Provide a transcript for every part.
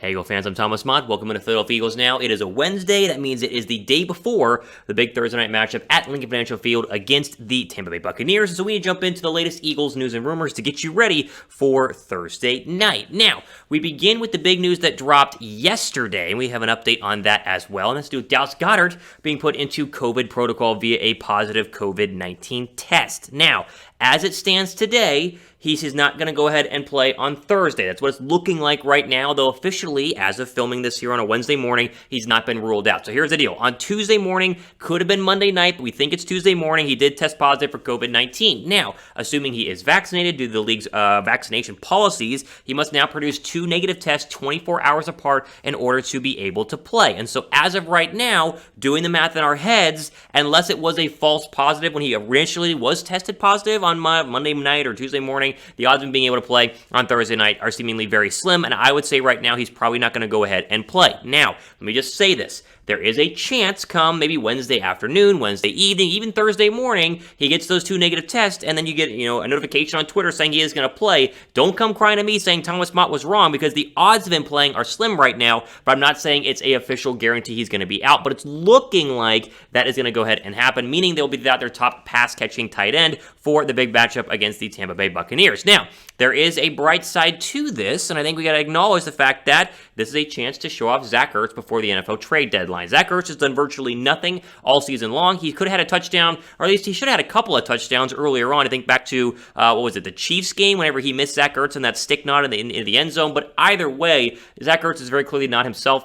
Hey, Eagle fans, I'm Thomas Mott. Welcome to Philadelphia Eagles Now. It is a Wednesday. That means it is the day before the big Thursday night matchup at Lincoln Financial Field against the Tampa Bay Buccaneers. And so we need to jump into the latest Eagles news and rumors to get you ready for Thursday night. Now, we begin with the big news that dropped yesterday, and we have an update on that as well. And that's to do with Dallas Goedert being put into COVID protocol via a positive COVID-19 test. Now, as it stands today, he's not going to go ahead and play on Thursday. That's what it's looking like right now, though officially, as of filming this here on a Wednesday morning, he's not been ruled out. So here's the deal. On Tuesday morning, could have been Monday night, but we think it's Tuesday morning, he did test positive for COVID-19. Now, assuming he is vaccinated due to the league's vaccination policies, he must now produce 2 negative tests 24 hours apart in order to be able to play. And so as of right now, doing the math in our heads, unless it was a false positive when he initially was tested positive on Monday night or Tuesday morning, the odds of him being able to play on Thursday night are seemingly very slim, and I would say right now he's probably not going to go ahead and play. Now, let me just say this. There is a chance come maybe Wednesday afternoon, Wednesday evening, even Thursday morning, he gets those 2 negative tests, and then you get a notification on Twitter saying he is going to play. Don't come crying to me saying Thomas Mott was wrong, because the odds of him playing are slim right now, but I'm not saying it's a official guarantee he's going to be out, but it's looking like that is going to go ahead and happen, meaning they'll be without their top pass-catching tight end for the big matchup against the Tampa Bay Buccaneers. Now, there is a bright side to this, and I think we got to acknowledge the fact that this is a chance to show off Zach Ertz before the NFL trade deadline. Zach Ertz has done virtually nothing all season long. He could have had a touchdown, or at least he should have had a couple of touchdowns earlier on. I think back to, the Chiefs game, whenever he missed Zach Ertz in that stick knot in the end zone. But either way, Zach Ertz is very clearly not himself.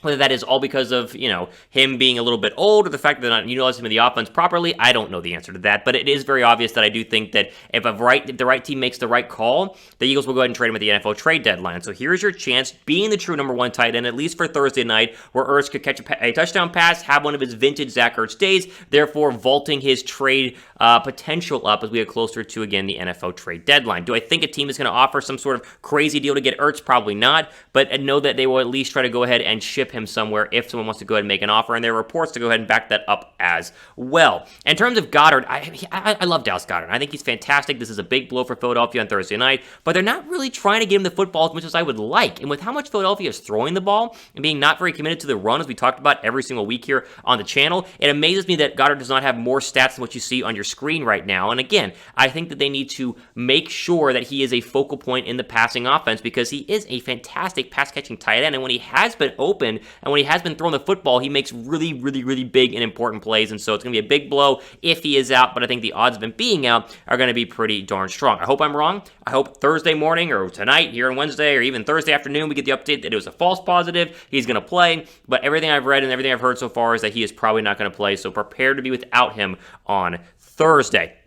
Whether that is all because of, him being a little bit old or the fact that they're not utilizing him in the offense properly, I don't know the answer to that. But it is very obvious that I do think that if the right team makes the right call, the Eagles will go ahead and trade him at the NFL trade deadline. So here's your chance, being the true number 1 tight end, at least for Thursday night, where Ertz could catch a touchdown pass, have one of his vintage Zach Ertz days, therefore vaulting his trade potential up as we get closer to, again, the NFL trade deadline. Do I think a team is going to offer some sort of crazy deal to get Ertz? Probably not, but I know that they will at least try to go ahead and ship him somewhere if someone wants to go ahead and make an offer, and there are reports to go ahead and back that up as well. In terms of Goddard, I love Dallas Goedert. I think he's fantastic. This is a big blow for Philadelphia on Thursday night, but they're not really trying to get him the football as much as I would like, and with how much Philadelphia is throwing the ball and being not very committed to the run, as we talked about every single week here on the channel, it amazes me that Goddard does not have more stats than what you see on your screen right now. And again, I think that they need to make sure that he is a focal point in the passing offense, because he is a fantastic pass-catching tight end, and when he has been open and when he has been throwing the football, he makes really, really, really big and important plays, and so it's going to be a big blow if he is out, but I think the odds of him being out are going to be pretty darn strong. I hope I'm wrong. I hope Thursday morning or tonight here on Wednesday or even Thursday afternoon we get the update that it was a false positive. He's going to play, but everything I've read and everything I've heard so far is that he is probably not going to play, so prepare to be without him on Thursday.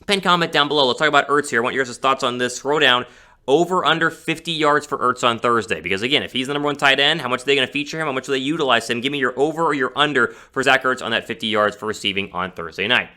Pin comment down below. Let's talk about Ertz here. I want your guys' thoughts on this throwdown. Over under 50 yards for Ertz on Thursday. Because again, if he's the number 1 tight end, how much are they going to feature him? How much will they utilize him? Give me your over or your under for Zach Ertz on that 50 yards for receiving on Thursday night.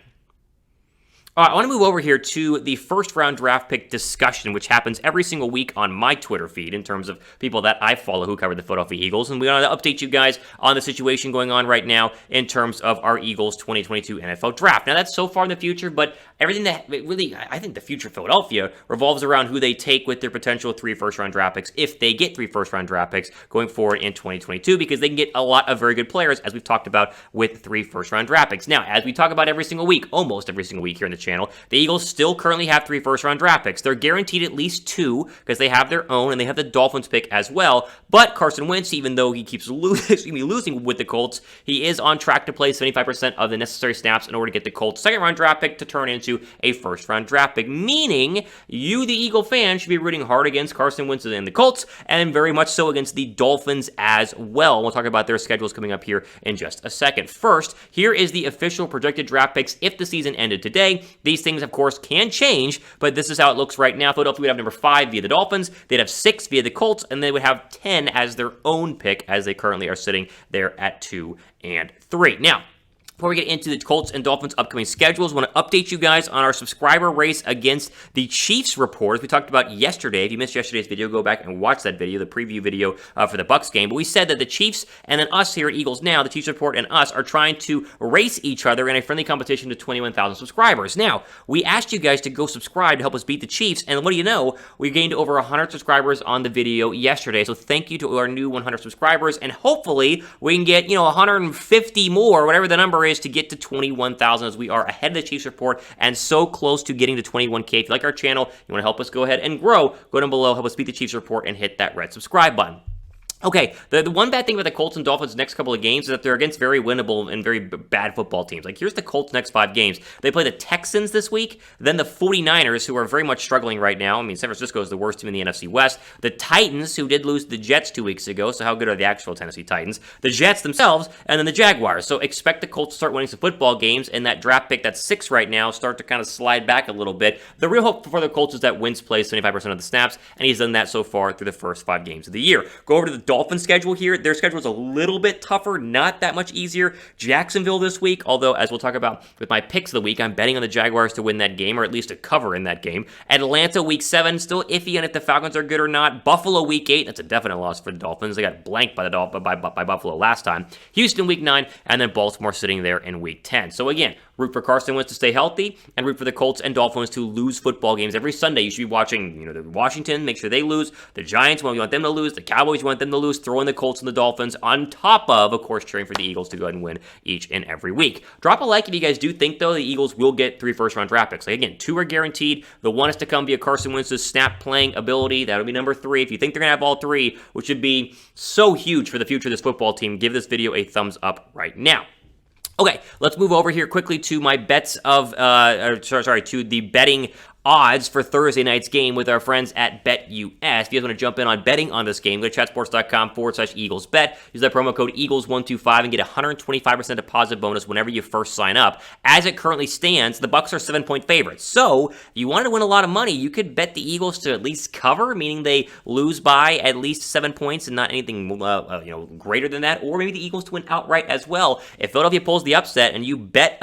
All right, I want to move over here to the first-round draft pick discussion, which happens every single week on my Twitter feed in terms of people that I follow who cover the Philadelphia Eagles. And we want to update you guys on the situation going on right now in terms of our Eagles 2022 NFL Draft. Now, that's so far in the future, but everything that really, I think the future of Philadelphia revolves around who they take with their potential 3 first-round draft picks, if they get 3 first-round draft picks going forward in 2022, because they can get a lot of very good players, as we've talked about with 3 first-round draft picks. Now, as we talk about every single week, almost every single week here in the channel, the Eagles still currently have 3 first-round draft picks. They're guaranteed at least 2 because they have their own, and they have the Dolphins pick as well. But Carson Wentz, even though he keeps losing with the Colts, he is on track to play 75% of the necessary snaps in order to get the Colts' second-round draft pick to turn into a first-round draft pick, meaning you, the Eagle fan, should be rooting hard against Carson Wentz and the Colts, and very much so against the Dolphins as well. We'll talk about their schedules coming up here in just a second. First, here is the official projected draft picks if the season ended today. These things, of course, can change, but this is how it looks right now. Philadelphia would have number 5 via the Dolphins, they'd have 6 via the Colts, and they would have 10 as their own pick, as they currently are sitting there at 2 and 3. Now, Before we get into the Colts and Dolphins' upcoming schedules, I want to update you guys on our subscriber race against the Chiefs report. As we talked about yesterday. If you missed yesterday's video, go back and watch that video, the preview video for the Bucs game. But we said that the Chiefs and then us here at Eagles Now, the Chiefs report and us, are trying to race each other in a friendly competition to 21,000 subscribers. Now, we asked you guys to go subscribe to help us beat the Chiefs, and what do you know? We gained over 100 subscribers on the video yesterday. So thank you to our new 100 subscribers, and hopefully we can get, 150 more, whatever the number is, to get to 21,000, as we are ahead of the Chiefs report and so close to getting to 21K. If you like our channel, you want to help us go ahead and grow, go down below, help us beat the Chiefs report, and hit that red subscribe button. Okay, the one bad thing about the Colts and Dolphins' next couple of games is that they're against very winnable and very bad football teams. Like, here's the Colts' next 5 games. They play the Texans this week, then the 49ers, who are very much struggling right now. I mean, San Francisco is the worst team in the NFC West. The Titans, who did lose to the Jets 2 weeks ago, so how good are the actual Tennessee Titans? The Jets themselves, and then the Jaguars. So expect the Colts to start winning some football games, and that draft pick that's 6 right now start to kind of slide back a little bit. The real hope for the Colts is that Wentz plays 75% of the snaps, and he's done that so far through the first 5 games of the year. Go over to the Dolphins schedule here. Their schedule is a little bit tougher, not that much easier. Jacksonville this week, although as we'll talk about with my picks of the week, I'm betting on the Jaguars to win that game, or at least to cover in that game. Atlanta week 7, still iffy on if the Falcons are good or not. Buffalo week 8, that's a definite loss for the Dolphins. They got blanked by by Buffalo last time. Houston week 9, and then Baltimore sitting there in week 10. So again, root for Carson Wentz to stay healthy, and root for the Colts and Dolphins to lose football games every Sunday. You should be watching, the Washington, make sure they lose. The Giants, well, you want them to lose. The Cowboys, you want them to lose. Throw in the Colts and the Dolphins on top of course, cheering for the Eagles to go ahead and win each and every week. Drop a like if you guys do think, though, the Eagles will get 3 first-round draft picks. Like, again, 2 are guaranteed. The one is to come via Carson Wentz's snap-playing ability. That'll be number 3. If you think they're going to have all 3, which would be so huge for the future of this football team, give this video a thumbs up right now. Okay, let's move over here quickly to my bets of, to the betting odds for Thursday night's game with our friends at BetUS. If you guys want to jump in on betting on this game, go to chatsports.com/EaglesBet. Use that promo code Eagles125 and get a 125% deposit bonus whenever you first sign up. As it currently stands, the Bucs are 7-point favorites. So, if you wanted to win a lot of money, you could bet the Eagles to at least cover, meaning they lose by at least 7 points and not anything greater than that, or maybe the Eagles to win outright as well. If Philadelphia pulls the upset and you bet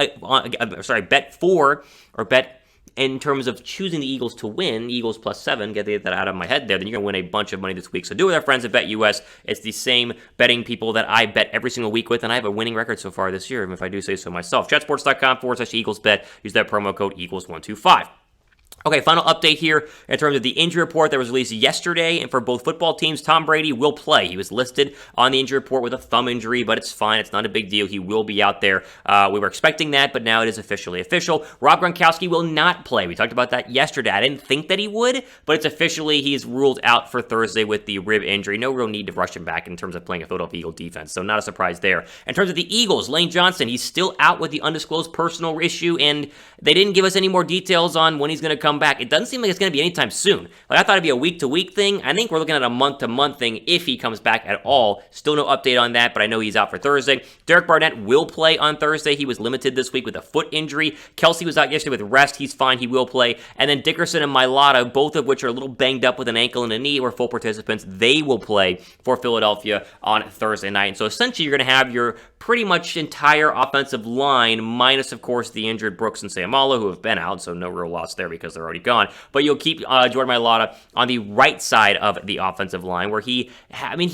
in terms of choosing the Eagles to win, Eagles plus 7, get that out of my head there, then you're going to win a bunch of money this week. So do it with our friends at BetUS. It's the same betting people that I bet every single week with, and I have a winning record so far this year, even if I do say so myself. Chatsports.com/EaglesBet. Use that promo code Eagles125. Okay, final update here in terms of the injury report that was released yesterday, and for both football teams, Tom Brady will play. He was listed on the injury report with a thumb injury, but it's fine. It's not a big deal. He will be out there. We were expecting that, but now it is officially official. Rob Gronkowski will not play. We talked about that yesterday. I didn't think that he would, but it's officially, he's ruled out for Thursday with the rib injury. No real need to rush him back in terms of playing a Philadelphia Eagle defense, so not a surprise there. In terms of the Eagles, Lane Johnson, he's still out with the undisclosed personal issue, and they didn't give us any more details on when he's going to come back. It doesn't seem like it's going to be anytime soon. Like, I thought it'd be a week-to-week thing. I think we're looking at a month-to-month thing if he comes back at all. Still no update on that, but I know he's out for Thursday. Derek Barnett will play on Thursday. He was limited this week with a foot injury. Kelsey was out yesterday with rest. He's fine. He will play. And then Dickerson and Mailata, both of which are a little banged up with an ankle and a knee, were full participants. They will play for Philadelphia on Thursday night. And so essentially you're going to have your pretty much entire offensive line, minus, of course, the injured Brooks and Samala, who have been out, so no real loss there because they're already gone. But you'll keep Jordan Mailata on the right side of the offensive line, where he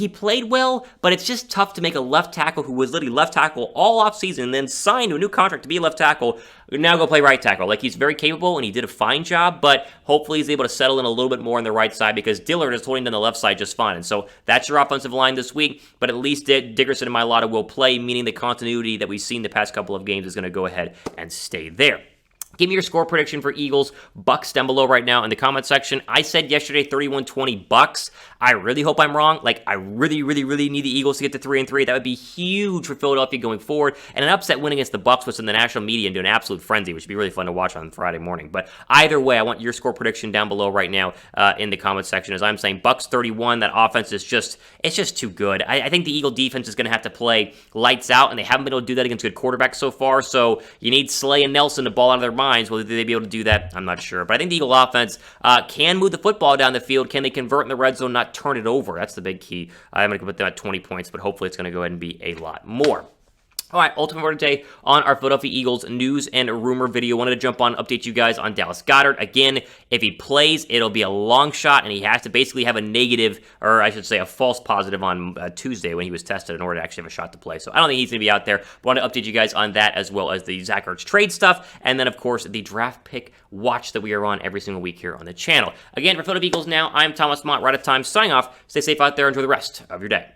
played well, but it's just tough to make a left tackle who was literally left tackle all offseason and then signed to a new contract to be a left tackle, now go play right tackle. Like, he's very capable, and he did a fine job, but hopefully he's able to settle in a little bit more on the right side, because Dillard is holding down the left side just fine. And so that's your offensive line this week, but at least Dickerson and Mailata will play, meaning the continuity that we've seen the past couple of games is going to go ahead and stay there. Give me your score prediction for Eagles Bucs down below right now in the comment section. I said yesterday 31-20 Bucs. I really hope I'm wrong. Like, I really need the Eagles to get to 3-3. That would be huge for Philadelphia going forward. And an upset win against the Bucs was in the national media and do an absolute frenzy, which would be really fun to watch on Friday morning. But either way, I want your score prediction down below right now in the comment section. As I'm saying, Bucs 31. That offense is just too good. I think the Eagle defense is going to have to play lights out, and they haven't been able to do that against good quarterbacks so far. So you need Slay and Nelson to ball out of their minds. Will they be able to do that? I'm not sure. But I think the Eagle offense can move the football down the field. Can they convert in the red zone, not turn it over? That's the big key. I'm going to put them at 20 points, but hopefully it's going to go ahead and be a lot more. All right, ultimate word today on our Philadelphia Eagles news and rumor video. Wanted to jump on, update you guys on Dallas Goedert. Again, if he plays, it'll be a long shot, and he has to basically have a negative, or I should say a false positive on Tuesday when he was tested in order to actually have a shot to play. So I don't think he's going to be out there. But I want to update you guys on that as well as the Zach Ertz trade stuff, and then, of course, the draft pick watch that we are on every single week here on the channel. Again, for Philadelphia Eagles Now, I'm Thomas Mott, right at time, signing off. Stay safe out there. Enjoy the rest of your day.